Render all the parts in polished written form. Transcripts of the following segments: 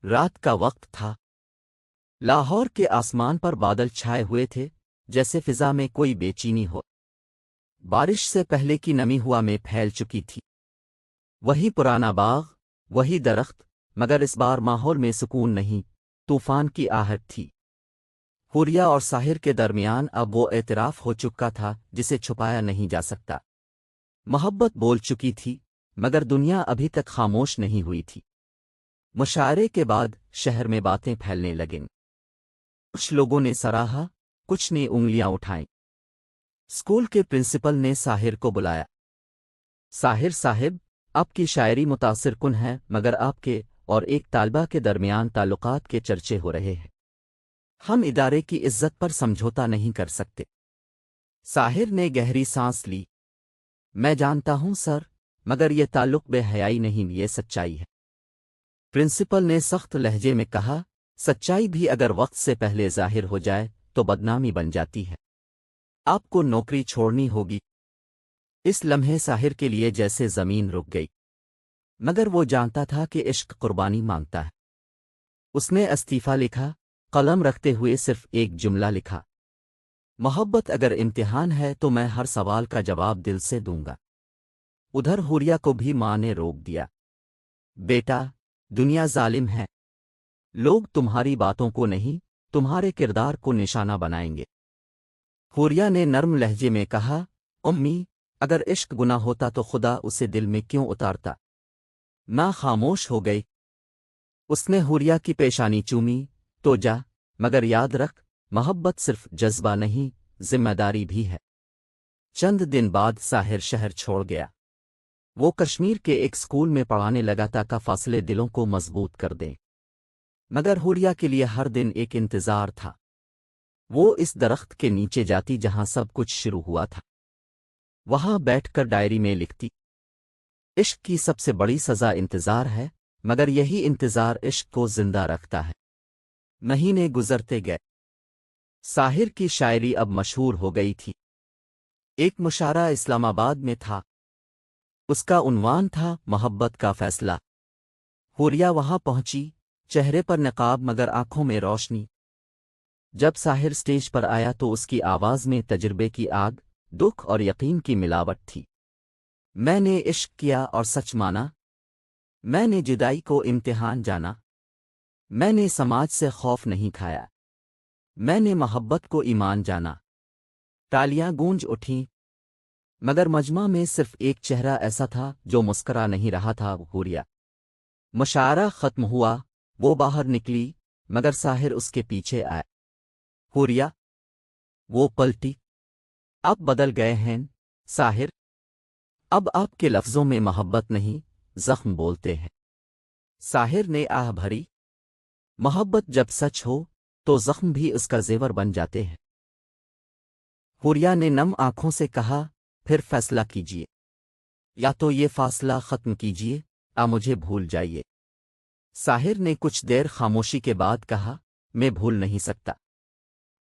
رات کا وقت تھا۔ لاہور کے آسمان پر بادل چھائے ہوئے تھے، جیسے فضا میں کوئی بے چینی ہو۔ بارش سے پہلے کی نمی ہوا میں پھیل چکی تھی۔ وہی پرانا باغ، وہی درخت، مگر اس بار ماحول میں سکون نہیں، طوفان کی آہٹ تھی۔ حوریہ اور ساحر کے درمیان اب وہ اعتراف ہو چکا تھا جسے چھپایا نہیں جا سکتا۔ محبت بول چکی تھی، مگر دنیا ابھی تک خاموش نہیں ہوئی تھی۔ مشاعرے کے بعد شہر میں باتیں پھیلنے لگیں۔ کچھ لوگوں نے سراہا، کچھ نے انگلیاں اٹھائیں۔ اسکول کے پرنسپل نے ساحر کو بلایا۔ ساحر صاحب، آپ کی شاعری متاثر کن ہے، مگر آپ کے اور ایک طالبہ کے درمیان تعلقات کے چرچے ہو رہے ہیں۔ ہم ادارے کی عزت پر سمجھوتا نہیں کر سکتے۔ ساحر نے گہری سانس لی۔ میں جانتا ہوں سر، مگر یہ تعلق بے حیائی نہیں، یہ سچائی ہے۔ پرنسپل نے سخت لہجے میں کہا، سچائی بھی اگر وقت سے پہلے ظاہر ہو جائے تو بدنامی بن جاتی ہے۔ آپ کو نوکری چھوڑنی ہوگی۔ اس لمحے ساحر کے لیے جیسے زمین رک گئی، مگر وہ جانتا تھا کہ عشق قربانی مانگتا ہے۔ اس نے استعفیٰ لکھا، قلم رکھتے ہوئے صرف ایک جملہ لکھا، محبت اگر امتحان ہے تو میں ہر سوال کا جواب دل سے دوں گا۔ ادھر حوریہ کو بھی ماں نے روک دیا۔ بیٹا، دنیا ظالم ہے، لوگ تمہاری باتوں کو نہیں، تمہارے کردار کو نشانہ بنائیں گے۔ حوریہ نے نرم لہجے میں کہا، امی، اگر عشق گناہ ہوتا تو خدا اسے دل میں کیوں اتارتا؟ ماں خاموش ہو گئی۔ اس نے حوریہ کی پیشانی چومی، تو جا، مگر یاد رکھ، محبت صرف جذبہ نہیں، ذمہ داری بھی ہے۔ چند دن بعد ساحر شہر چھوڑ گیا۔ وہ کشمیر کے ایک اسکول میں پڑھانے لگا تاکہ فاصلے دلوں کو مضبوط کر دیں۔ مگر حوریہ کے لیے ہر دن ایک انتظار تھا۔ وہ اس درخت کے نیچے جاتی جہاں سب کچھ شروع ہوا تھا۔ وہاں بیٹھ کر ڈائری میں لکھتی، عشق کی سب سے بڑی سزا انتظار ہے، مگر یہی انتظار عشق کو زندہ رکھتا ہے۔ مہینے گزرتے گئے۔ ساحر کی شاعری اب مشہور ہو گئی تھی۔ ایک مشاعرہ اسلام آباد میں تھا۔ اس کا عنوان تھا محبت کا فیصلہ۔ حوریہ وہاں پہنچی، چہرے پر نقاب مگر آنکھوں میں روشنی۔ جب ساحر سٹیج پر آیا تو اس کی آواز میں تجربے کی آگ، دکھ اور یقین کی ملاوٹ تھی۔ میں نے عشق کیا اور سچ مانا، میں نے جدائی کو امتحان جانا، میں نے سماج سے خوف نہیں کھایا، میں نے محبت کو ایمان جانا۔ تالیاں گونج اٹھیں، مگر مجمع میں صرف ایک چہرہ ایسا تھا جو مسکرا نہیں رہا تھا، حوریہ۔ مشاعرہ ختم ہوا، وہ باہر نکلی، مگر ساحر اس کے پیچھے آئے۔ حوریہ، وہ پلٹی، اب بدل گئے ہیں ساحر، اب آپ کے لفظوں میں محبت نہیں، زخم بولتے ہیں۔ ساحر نے آہ بھری، محبت جب سچ ہو تو زخم بھی اس کا زیور بن جاتے ہیں۔ حوریہ نے نم آنکھوں سے کہا، پھر فیصلہ کیجیے، یا تو یہ فاصلہ ختم کیجیے یا مجھے بھول جائیے۔ ساحر نے کچھ دیر خاموشی کے بعد کہا، میں بھول نہیں سکتا،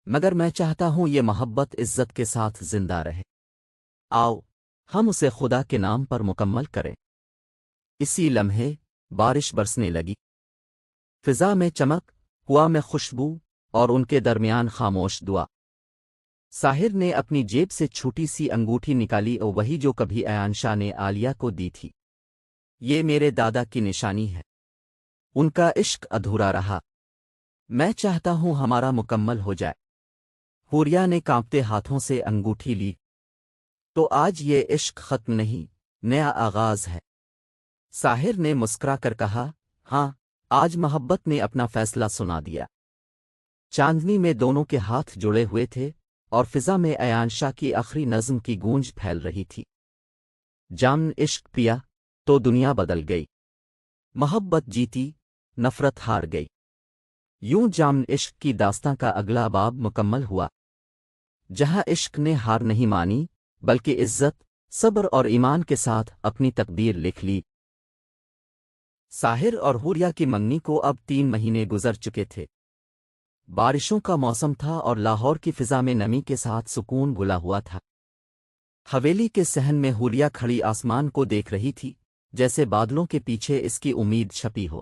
مگر میں چاہتا ہوں یہ محبت عزت کے ساتھ زندہ رہے۔ آؤ، ہم اسے خدا کے نام پر مکمل کریں۔ اسی لمحے بارش برسنے لگی۔ فضا میں چمک، ہوا میں خوشبو، اور ان کے درمیان خاموش دعا۔ ساحر نے اپنی جیب سے چھوٹی سی انگوٹھی نکالی، اور وہی جو کبھی ایان شاہ نے عالیہ کو دی تھی۔ یہ میرے دادا کی نشانی ہے، ان کا عشق ادھورا رہا، میں چاہتا ہوں ہمارا مکمل ہو جائے۔ حوریہ نے کانپتے ہاتھوں سے انگوٹھی لی، تو آج یہ عشق ختم نہیں، نیا آغاز ہے۔ ساحر نے مسکرا کر کہا، ہاں، آج محبت نے اپنا فیصلہ سنا دیا۔ چاندنی میں دونوں کے ہاتھ جڑے ہوئے تھے، اور فضا میں ایان شاہ کی آخری نظم کی گونج پھیل رہی تھی۔ جام عشق پیا تو دنیا بدل گئی، محبت جیتی، نفرت ہار گئی۔ یوں جام عشق کی داستاں کا اگلا باب مکمل ہوا، جہاں عشق نے ہار نہیں مانی، بلکہ عزت، صبر اور ایمان کے ساتھ اپنی تقدیر لکھ لی۔ ساحر اور حوریہ کی منگنی کو اب 3 مہینے گزر چکے تھے۔ بارشوں کا موسم تھا اور لاہور کی فضا میں نمی کے ساتھ سکون گھلا ہوا تھا۔ حویلی کے صحن میں حوریہ کھڑی آسمان کو دیکھ رہی تھی، جیسے بادلوں کے پیچھے اس کی امید چھپی ہو۔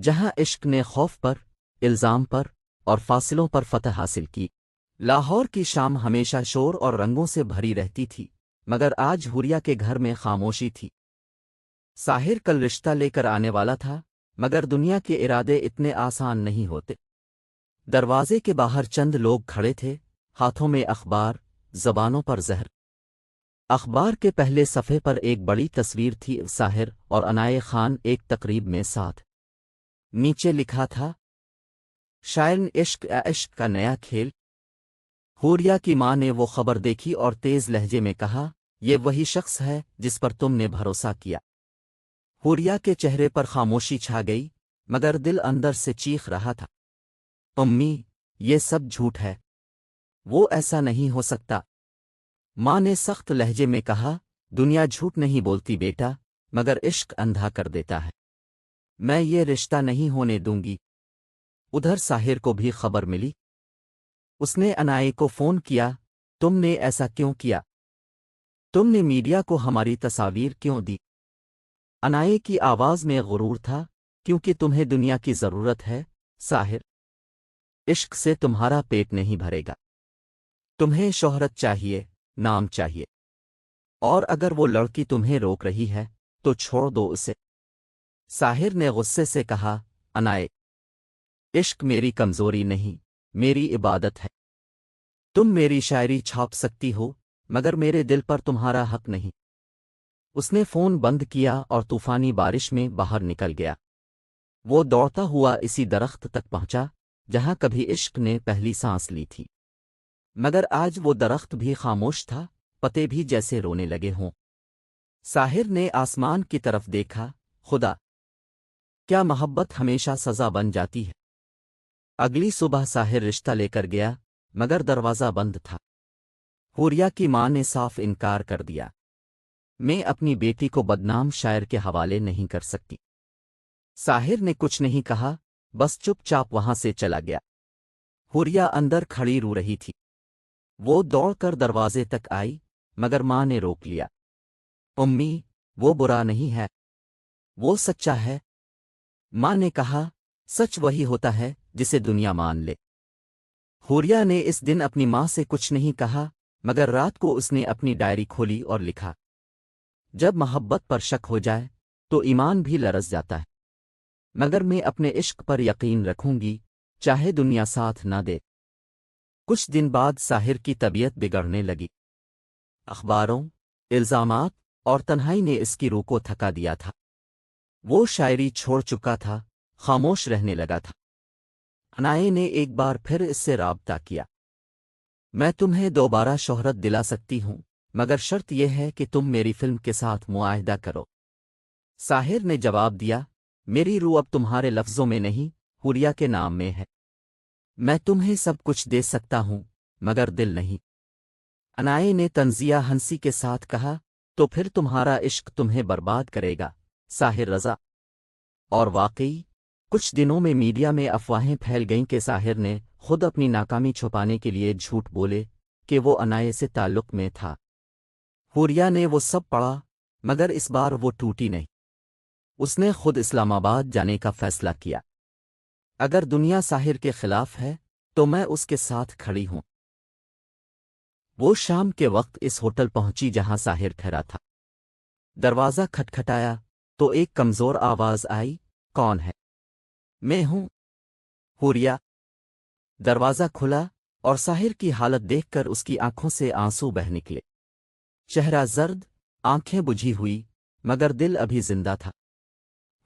جہاں عشق نے خوف پر، الزام پر اور فاصلوں پر فتح حاصل کی۔ لاہور کی شام ہمیشہ شور اور رنگوں سے بھری رہتی تھی، مگر آج حوریہ کے گھر میں خاموشی تھی۔ ساحر کل رشتہ لے کر آنے والا تھا، مگر دنیا کے ارادے اتنے آسان نہیں ہوتے۔ دروازے کے باہر چند لوگ کھڑے تھے، ہاتھوں میں اخبار، زبانوں پر زہر۔ اخبار کے پہلے صفحے پر ایک بڑی تصویر تھی، ساحر اور عنایت خان ایک تقریب میں ساتھ۔ نیچے لکھا تھا، شاعر عشق عشق کا نیا کھیل۔ حوریہ کی ماں نے وہ خبر دیکھی اور تیز لہجے میں کہا، یہ وہی شخص ہے جس پر تم نے بھروسہ کیا۔ حوریہ کے چہرے پر خاموشی چھا گئی، مگر دل اندر سے چیخ رہا تھا، امی، یہ سب جھوٹ ہے، وہ ایسا نہیں ہو سکتا۔ ماں نے سخت لہجے میں کہا، دنیا جھوٹ نہیں بولتی بیٹا، مگر عشق اندھا کر دیتا ہے۔ میں یہ رشتہ نہیں ہونے دوں گی۔ ادھر ساحر کو بھی خبر ملی۔ اس نے عنایت کو فون کیا، تم نے ایسا کیوں کیا؟ تم نے میڈیا کو ہماری تصاویر کیوں دی؟ عنایت کی آواز میں غرور تھا، کیونکہ تمہیں دنیا کی ضرورت ہے ساحر۔ عشق سے تمہارا پیٹ نہیں بھرے گا، تمہیں شہرت چاہیے، نام چاہیے، اور اگر وہ لڑکی تمہیں روک رہی ہے تو چھوڑ دو اسے۔ ساحر نے غصے سے کہا، عنایت، عشق میری کمزوری نہیں، میری عبادت ہے۔ تم میری شاعری چھاپ سکتی ہو، مگر میرے دل پر تمہارا حق نہیں۔ اس نے فون بند کیا اور طوفانی بارش میں باہر نکل گیا۔ وہ دوڑتا ہوا اسی درخت تک پہنچا جہاں کبھی عشق نے پہلی سانس لی تھی، مگر آج وہ درخت بھی خاموش تھا، پتے بھی جیسے رونے لگے ہوں۔ ساحر نے آسمان کی طرف دیکھا، خدا، کیا محبت ہمیشہ سزا بن جاتی ہے؟ اگلی صبح ساحر رشتہ لے کر گیا، مگر دروازہ بند تھا۔ حوریہ کی ماں نے صاف انکار کر دیا، میں اپنی بیٹی کو بدنام شاعر کے حوالے نہیں کر سکتی۔ ساحر نے کچھ نہیں کہا، بس چپ چاپ وہاں سے چلا گیا۔ حوریہ اندر کھڑی رو رہی تھی۔ وہ دوڑ کر دروازے تک آئی، مگر ماں نے روک لیا۔ امی، وہ برا نہیں ہے، وہ سچا ہے۔ ماں نے کہا، سچ وہی ہوتا ہے جسے دنیا مان لے۔ حوریہ نے اس دن اپنی ماں سے کچھ نہیں کہا، مگر رات کو اس نے اپنی ڈائری کھولی اور لکھا، جب محبت پر شک ہو جائے تو ایمان بھی لرز جاتا ہے، مگر میں اپنے عشق پر یقین رکھوں گی، چاہے دنیا ساتھ نہ دے۔ کچھ دن بعد ساحر کی طبیعت بگڑنے لگی۔ اخباروں، الزامات اور تنہائی نے اس کی روح کو تھکا دیا تھا۔ وہ شاعری چھوڑ چکا تھا، خاموش رہنے لگا تھا۔ عنایت نے ایک بار پھر اس سے رابطہ کیا، میں تمہیں دوبارہ شہرت دلا سکتی ہوں، مگر شرط یہ ہے کہ تم میری فلم کے ساتھ معاہدہ کرو۔ ساحر نے جواب دیا، میری روح اب تمہارے لفظوں میں نہیں، حوریہ کے نام میں ہے۔ میں تمہیں سب کچھ دے سکتا ہوں، مگر دل نہیں۔ عنایت نے طنزیہ ہنسی کے ساتھ کہا، تو پھر تمہارا عشق تمہیں برباد کرے گا ساحر رضا۔ اور واقعی، کچھ دنوں میں میڈیا میں افواہیں پھیل گئیں کہ ساحر نے خود اپنی ناکامی چھپانے کے لیے جھوٹ بولے کہ وہ عنایت سے تعلق میں تھا۔ حوریہ نے وہ سب پڑھا، مگر اس بار وہ ٹوٹی نہیں۔ اس نے خود اسلام آباد جانے کا فیصلہ کیا۔ اگر دنیا ساحر کے خلاف ہے تو میں اس کے ساتھ کھڑی ہوں۔ وہ شام کے وقت اس ہوٹل پہنچی جہاں ساحر ٹھہرا تھا۔ دروازہ کھٹکھٹایا تو ایک کمزور آواز آئی، کون ہے؟ میں ہوں، حوریہ۔ دروازہ کھلا اور ساحر کی حالت دیکھ کر اس کی آنکھوں سے آنسو بہہ نکلے۔ چہرہ زرد، آنکھیں بجھی ہوئی، مگر دل ابھی زندہ تھا۔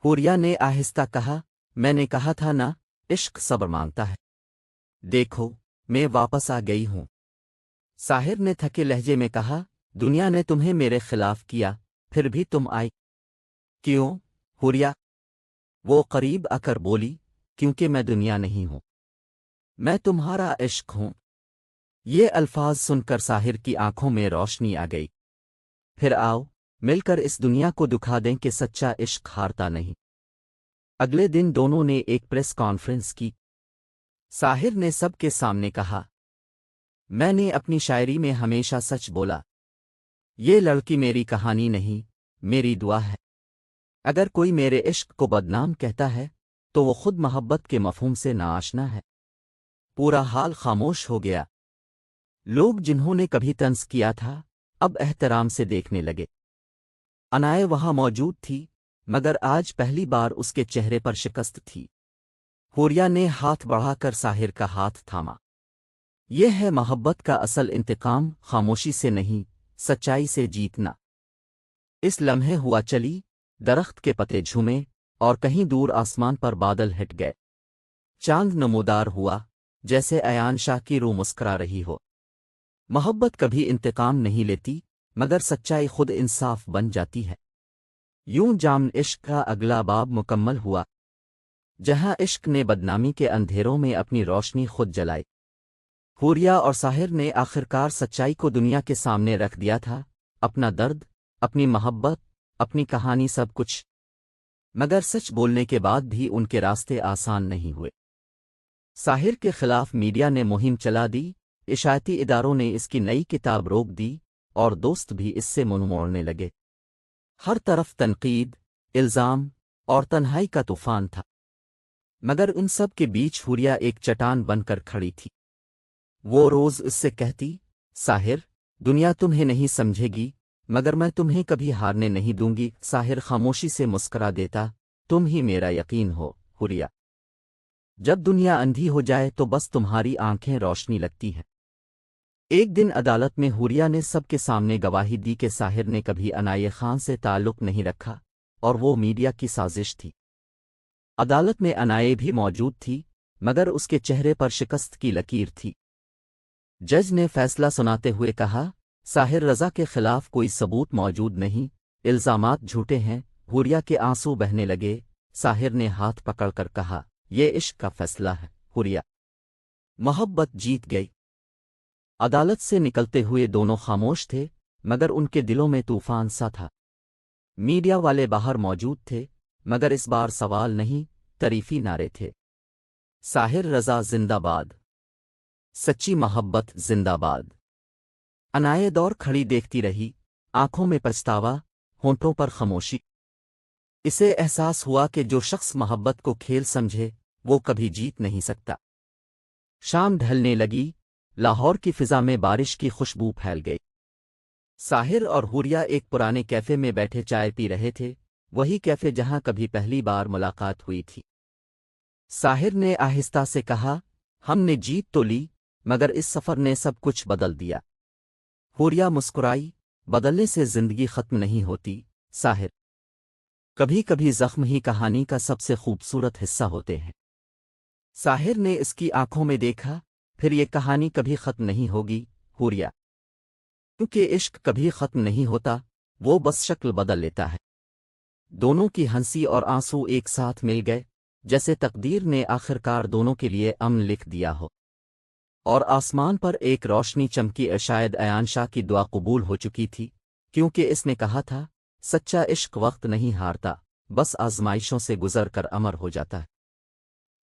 حوریہ نے آہستہ کہا، میں نے کہا تھا نا، عشق صبر مانگتا ہے۔ دیکھو، میں واپس آ گئی ہوں۔ ساحر نے تھکے لہجے میں کہا، دنیا نے تمہیں میرے خلاف کیا، پھر بھی تم آئی کیوں حوریہ؟ وہ قریب آ کر بولی، کیونکہ میں دنیا نہیں ہوں، میں تمہارا عشق ہوں۔ یہ الفاظ سن کر ساحر کی آنکھوں میں روشنی آ گئی۔ پھر آؤ، مل کر اس دنیا کو دکھا دیں کہ سچا عشق ہارتا نہیں۔ اگلے دن دونوں نے ایک پریس کانفرنس کی۔ ساحر نے سب کے سامنے کہا، میں نے اپنی شاعری میں ہمیشہ سچ بولا۔ یہ لڑکی میری کہانی نہیں، میری دعا ہے۔ اگر کوئی میرے عشق کو بدنام کہتا ہے تو وہ خود محبت کے مفہوم سے ناآشنا ہے۔ پورا حال خاموش ہو گیا۔ لوگ جنہوں نے کبھی طنز کیا تھا اب احترام سے دیکھنے لگے۔ انائے وہاں موجود تھی، مگر آج پہلی بار اس کے چہرے پر شکست تھی۔ حوریہ نے ہاتھ بڑھا کر ساحر کا ہاتھ تھاما۔ یہ ہے محبت کا اصل انتقام، خاموشی سے نہیں، سچائی سے جیتنا۔ اس لمحے ہوا چلی، درخت کے پتے جھومے، اور کہیں دور آسمان پر بادل ہٹ گئے۔ چاند نمودار ہوا، جیسے ایان شاہ کی روح مسکرا رہی ہو۔ محبت کبھی انتقام نہیں لیتی، مگر سچائی خود انصاف بن جاتی ہے۔ یوں جام عشق کا اگلا باب مکمل ہوا، جہاں عشق نے بدنامی کے اندھیروں میں اپنی روشنی خود جلائی۔ حوریہ اور ساحر نے آخرکار سچائی کو دنیا کے سامنے رکھ دیا تھا، اپنا درد، اپنی محبت، اپنی کہانی، سب کچھ۔ مگر سچ بولنے کے بعد بھی ان کے راستے آسان نہیں ہوئے۔ ساحر کے خلاف میڈیا نے مہم چلا دی، اشاعتی اداروں نے اس کی نئی کتاب روک دی، اور دوست بھی اس سے منہ موڑنے لگے۔ ہر طرف تنقید، الزام اور تنہائی کا طوفان تھا، مگر ان سب کے بیچ حوریہ ایک چٹان بن کر کھڑی تھی۔ وہ روز اس سے کہتی، ساحر، دنیا تمہیں نہیں سمجھے گی، مگر میں تمہیں کبھی ہارنے نہیں دوں گی۔ ساحر خاموشی سے مسکرا دیتا، تم ہی میرا یقین ہو حوریہ۔ جب دنیا اندھی ہو جائے تو بس تمہاری آنکھیں روشنی لگتی ہیں۔ ایک دن عدالت میں حوریہ نے سب کے سامنے گواہی دی کہ ساحر نے کبھی عنایت خان سے تعلق نہیں رکھا، اور وہ میڈیا کی سازش تھی۔ عدالت میں عنایت بھی موجود تھی، مگر اس کے چہرے پر شکست کی لکیر تھی۔ جج نے فیصلہ سناتے ہوئے کہا، ساحر رضا کے خلاف کوئی ثبوت موجود نہیں، الزامات جھوٹے ہیں۔ حوریہ کے آنسو بہنے لگے۔ ساحر نے ہاتھ پکڑ کر کہا، یہ عشق کا فیصلہ ہے حوریہ، محبت جیت گئی۔ عدالت سے نکلتے ہوئے دونوں خاموش تھے، مگر ان کے دلوں میں طوفان سا تھا۔ میڈیا والے باہر موجود تھے، مگر اس بار سوال نہیں، تعریفی نعرے تھے۔ ساحر رضا زندہ باد، سچی محبت زندہ باد۔ عنایت دور کھڑی دیکھتی رہی، آنکھوں میں پچھتاوا، ہونٹوں پر خاموشی۔ اسے احساس ہوا کہ جو شخص محبت کو کھیل سمجھے وہ کبھی جیت نہیں سکتا۔ شام ڈھلنے لگی، لاہور کی فضا میں بارش کی خوشبو پھیل گئی۔ ساحر اور حوریہ ایک پرانے کیفے میں بیٹھے چائے پی رہے تھے، وہی کیفے جہاں کبھی پہلی بار ملاقات ہوئی تھی۔ ساحر نے آہستہ سے کہا، ہم نے جیت تو لی، مگر اس سفر نے سب کچھ بدل دیا۔ حوریہ مسکرائی، بدلنے سے زندگی ختم نہیں ہوتی ساحر، کبھی کبھی زخم ہی کہانی کا سب سے خوبصورت حصہ ہوتے ہیں۔ ساحر نے اس کی آنکھوں میں دیکھا، پھر یہ کہانی کبھی ختم نہیں ہوگی حوریہ، کیونکہ عشق کبھی ختم نہیں ہوتا، وہ بس شکل بدل لیتا ہے۔ دونوں کی ہنسی اور آنسو ایک ساتھ مل گئے، جیسے تقدیر نے آخرکار دونوں کے لیے امن لکھ دیا ہو۔ اور آسمان پر ایک روشنی چمکی، شاید ایان شاہ کی دعا قبول ہو چکی تھی، کیونکہ اس نے کہا تھا، سچا عشق وقت نہیں ہارتا، بس آزمائشوں سے گزر کر امر ہو جاتا ہے۔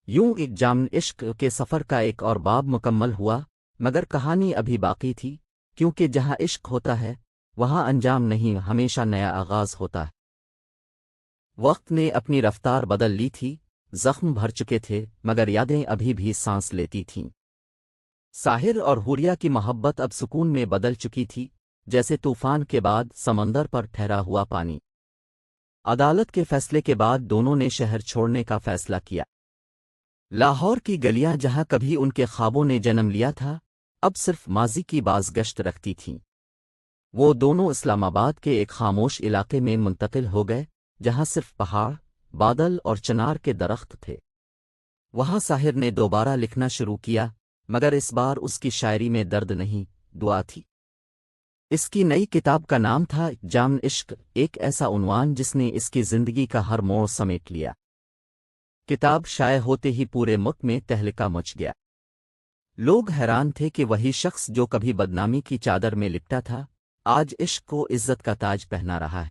یوں ایک جامن عشق کے سفر کا ایک اور باب مکمل ہوا، مگر کہانی ابھی باقی تھی، کیونکہ جہاں عشق ہوتا ہے وہاں انجام نہیں، ہمیشہ نیا آغاز ہوتا ہے۔ وقت نے اپنی رفتار بدل لی تھی، زخم بھر چکے تھے، مگر یادیں ابھی بھی سانس لیتی تھیں۔ ساحر اور حوریہ کی محبت اب سکون میں بدل چکی تھی، جیسے طوفان کے بعد سمندر پر ٹھہرا ہوا پانی۔ عدالت کے فیصلے کے بعد دونوں نے شہر چھوڑنے کا فیصلہ کیا۔ لاہور کی گلیاں جہاں کبھی ان کے خوابوں نے جنم لیا تھا، اب صرف ماضی کی بازگشت رکھتی تھیں۔ وہ دونوں اسلام آباد کے ایک خاموش علاقے میں منتقل ہو گئے، جہاں صرف پہاڑ، بادل اور چنار کے درخت تھے۔ وہاں ساحر نے دوبارہ لکھنا شروع کیا، مگر اس بار اس کی شاعری میں درد نہیں، دعا تھی۔ اس کی نئی کتاب کا نام تھا جامن عشق، ایک ایسا عنوان جس نے اس کی زندگی کا ہر موڑ سمیٹ لیا۔ کتاب شائع ہوتے ہی پورے ملک میں تہلکہ مچ گیا۔ لوگ حیران تھے کہ وہی شخص جو کبھی بدنامی کی چادر میں لپٹا تھا، آج عشق کو عزت کا تاج پہنا رہا ہے۔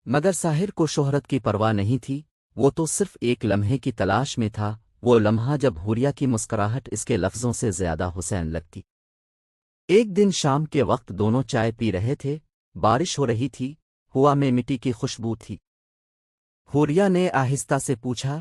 مگر ساحر کو شہرت کی پرواہ نہیں تھی، وہ تو صرف ایک لمحے کی تلاش میں تھا، وہ لمحہ جب حوریہ کی مسکراہٹ اس کے لفظوں سے زیادہ حسین لگتی۔ ایک دن شام کے وقت دونوں چائے پی رہے تھے، بارش ہو رہی تھی، ہوا میں مٹی کی خوشبو تھی۔ حوریہ نے آہستہ سے پوچھا،